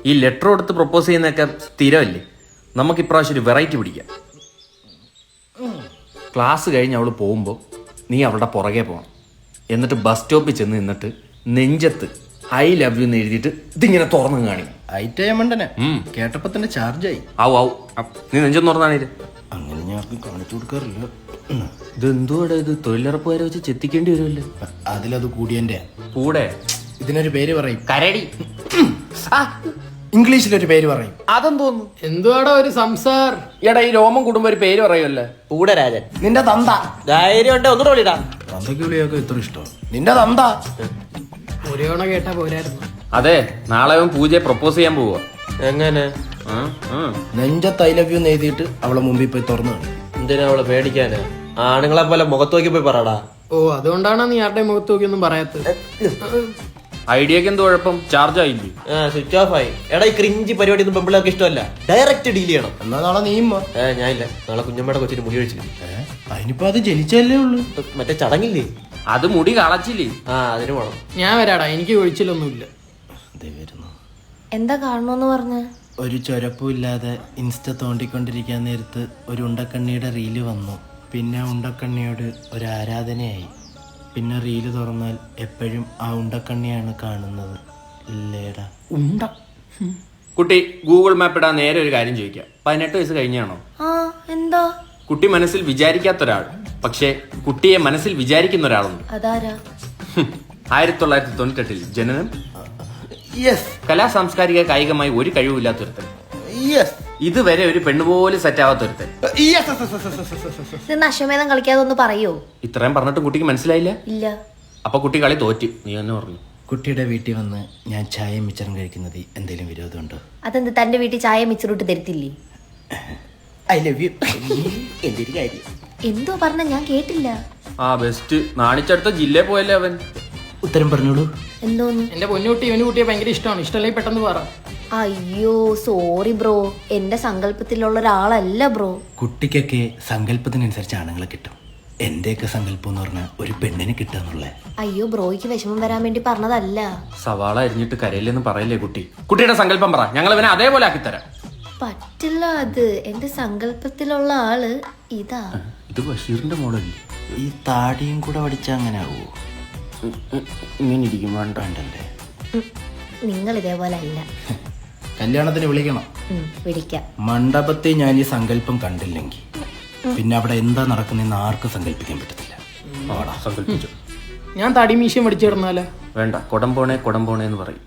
ഈ ലെറ്റർ കൊടുത്ത് പ്രപ്പോസ് ചെയ്യുന്നതൊക്കെ സ്ഥിരമല്ലേ, നമുക്ക് ഇപ്രാവശ്യം ഒരു വെറൈറ്റി പിടിക്കാം. ക്ലാസ് കഴിഞ്ഞ് അവൾ പോകുമ്പോൾ നീ അവളുടെ പുറകെ പോകണം. എന്നിട്ട് ബസ് സ്റ്റോപ്പിൽ ചെന്ന് നിന്നിട്ട് നെഞ്ചത്ത് ഐ ലവ് യു എന്ന് എഴുതിയിട്ട് ഇതിങ്ങനെ തുറന്നു കാണിക്കും. ഐറ്റമണ്ടനെ കേട്ടപ്പോ തന്നെ ചാർജായി. ആവും നീ നെഞ്ചൊന്ന് തുറന്നാണേ. അങ്ങനെ ഞാൻ ആർക്കും കാണിച്ചു കൊടുക്കാറില്ല. ഇതെന്തുവാടെ ഇത്, തൊഴിലുറപ്പുകാരെ വെച്ച് ചെത്തിക്കേണ്ടി വരുമല്ലോ. അതിലത് കൂടിയന്റെ കൂടെ ഇതിനൊരു പേര് പറയും, കരടി. ഇംഗ്ലീഷിലൊരു പേര് പറയും. അതെന്തോന്നു എന്തുവാടാ ഒരു സംസാർ? എടാ ഈ രോമം കൂടുമ്പോ ഒരു പേര് പറയുമല്ലേ. പൂടരാജൻ. നിന്റെ തന്ത. ധൈര്യം ഉണ്ട്, ഒന്നുകൂടെ വിളിടാ. തന്തയ്ക്ക് വിളിയൊക്കെ ഇത്ര ഇഷ്ടം. നിന്റെ തന്ത. ഒരു തവണ കേട്ടാ പോരായിരുന്നു. അതെ, നാളെ അവൻ പൂജയെ പ്രപ്പോസ് ചെയ്യാൻ പോവാ. എങ്ങനെ? നെഞ്ചത്ത് ഐ ലവ് യു എന്ന് എഴുതിയിട്ട് അവളെ മുമ്പിൽ പോയി തുറന്നു കാണും. എന്തിനാ അവളെ പേടിക്കാന്? ആണുങ്ങളെ പോലെ മുഖത്ത് നോക്കി പോയി പറടാ. ഓ, അതുകൊണ്ടാണ് നീ ആരുടെ മുഖത്ത് നോക്കിയൊന്നും പറയാത്തത്. ഐഡിയക്ക് എന്ത് കുഴപ്പം, ചാർജ് ആയില്ലേ? സ്വിച്ച് ഓഫ് ആയി. എടാ ഈ ക്രിഞ്ചി പരിപാടി ഒന്നും പെമ്പിള്ളേർക്ക് ഇഷ്ടമല്ല. ഡയറക്റ്റ് ഡീൽ ചെയ്യണം. എന്നാ നാളെ നീയും വാ. ഞാനില്ല, നാളെ കുഞ്ഞമ്മയുടെ കൊച്ചിന് മുടി ഒഴിച്ചില്ല. അതിനിപ്പോ അത് ജനിച്ചല്ലേ ഉള്ളു. മറ്റേ ചടങ്ങില്ലേ, അത് മുടി കളച്ചില്ലേ? അതിന് വേണം. ഞാൻ വരാടാ, എനിക്ക് ഒഴിച്ചിലൊന്നുമില്ല. എന്താ കാണണോന്ന് പറഞ്ഞ? ഒരു ചൊരപ്പുമില്ലാതെ ഇൻസ്റ്റ തോണ്ടിക്കൊണ്ടിരിക്കാൻ നേരത്ത് ഒരു ഉണ്ടക്കണ്ണിയുടെ റീല് വന്നു. പിന്നെ ഉണ്ടക്കണ്ണിയോട് ഒരു ആരാധനയായി. പിന്നെ റീല് തുറന്നാൽ എപ്പോഴും ആ ഉണ്ടക്കണ്ണിയാണ് കാണുന്നത്. ഇല്ലേടാ ഉണ്ട. കുട്ടി ഗൂഗിൾ മാപ്പ് ഇടാൻ നേരെ ഒരു കാര്യം ചോദിക്കാം. 18 വയസ്സ് കഴിഞ്ഞാണോ? ആ, എന്താ? കുട്ടി മനസ്സിൽ വിചാരിക്കാത്ത ഒരാൾ, പക്ഷേ കുട്ടിയെ മനസ്സിൽ വിചാരിക്കുന്ന ഒരാളുണ്ട്. അതാരാ? 1998 ജനനം, യെസ് കലാ സാംസ്കാരിക കായികമായി ഒരു കഴിവില്ലാത്തൊരുത്തൻ, യെസ് ഇതുവരെ ഒരു പെണ്ണുപോലെ സെറ്റ് ആവാത്തൊരുത്തൻ. ഇത് നശമേധം കളിക്കാതെ ഒന്ന് പറയോ? ഇത്രയും പറഞ്ഞിട്ട് കുട്ടിക്ക് മനസ്സിലായില്ല? ഇല്ല. അപ്പൊ കുട്ടി കളി തോറ്റ്. നീ തന്നെ പറഞ്ഞു. കുട്ടിയുടെ വീട്ടിൽ വന്ന് ഞാൻ ചായ മിച്ചറും കഴിക്കുന്നത് എന്തെങ്കിലും വിരോധമുണ്ടോ? അതെന്ത്, തന്റെ വീട്ടിൽ ചായ മിച്ചറിട്ട് തരത്തില്ലേ? I love you. എന്തൊരു കാര്യം. എന്തോ പറഞ്ഞ ഞാൻ കേട്ടില്ല. ആ ബെസ്റ്റ്, നാണിച്ചടുത്ത ജില്ലയിൽ പോയല്ലേ അവൻ. ഉത്തരം പറഞ്ഞോളൂ. എന്തോന്ന്? എന്റെ പൊന്നുകുട്ടി ഇവന് കുട്ടിയെ ഭയങ്കര ഇഷ്ടമാണ്. ഇഷ്ടമല്ലെങ്കിൽ പെട്ടെന്ന് പറ. അയ്യോ സോറി ബ്രോ, എന്റെ സങ്കല്പത്തിലുള്ള ഒരാളല്ല ബ്രോ. കുട്ടിക്കൊക്കെ സങ്കല്പത്തിനനുസരിച്ച് ആണുങ്ങളെ കിട്ടും. എന്റെയൊക്കെ സങ്കല്പം എന്ന് പറഞ്ഞാൽ ഒരു പെണ്ണിനെ കിട്ടാന്നുള്ളേ. അയ്യോ ബ്രോയ്ക്ക് വിഷമം വരാൻ വേണ്ടി പറഞ്ഞതല്ല. സവാള അരിഞ്ഞിട്ട് കരയില്ലെന്ന് പറയല്ലേ കുട്ടി. കുട്ടിയുടെ സങ്കല്പം പറ, ഞങ്ങൾ ഇവനെ അതേപോലെ ആക്കിത്തരാം. പറ്റില്ല, അത് എന്റെ സങ്കല്പത്തിലുള്ള ആള് ഇതാ. ഇത് ബഷീറിന്റെ മോഡല്ലേ? ഈ താടിയും കൂടെ പഠിച്ചാ അങ്ങനെ ആവുമോ? ഇങ്ങനെ ഇരിക്കും. വേണ്ടല്ലേ. നിങ്ങൾ ഇതേപോലെ അല്ല. കല്യാണത്തിന് വിളിക്കണം. വിളിക്കാം. മണ്ഡപത്തിൽ ഞാൻ ഈ സങ്കല്പം കണ്ടില്ലെങ്കിൽ പിന്നെ അവിടെ എന്താ നടക്കുന്നതെന്ന് ആർക്കും സങ്കല്പിക്കാൻ പറ്റത്തില്ല. സങ്കല്പിച്ചു. ഞാൻ തടി മീശയും പഠിച്ചിടുന്നാലോ? വേണ്ട, കൊടംപോണേ എന്ന് പറയും.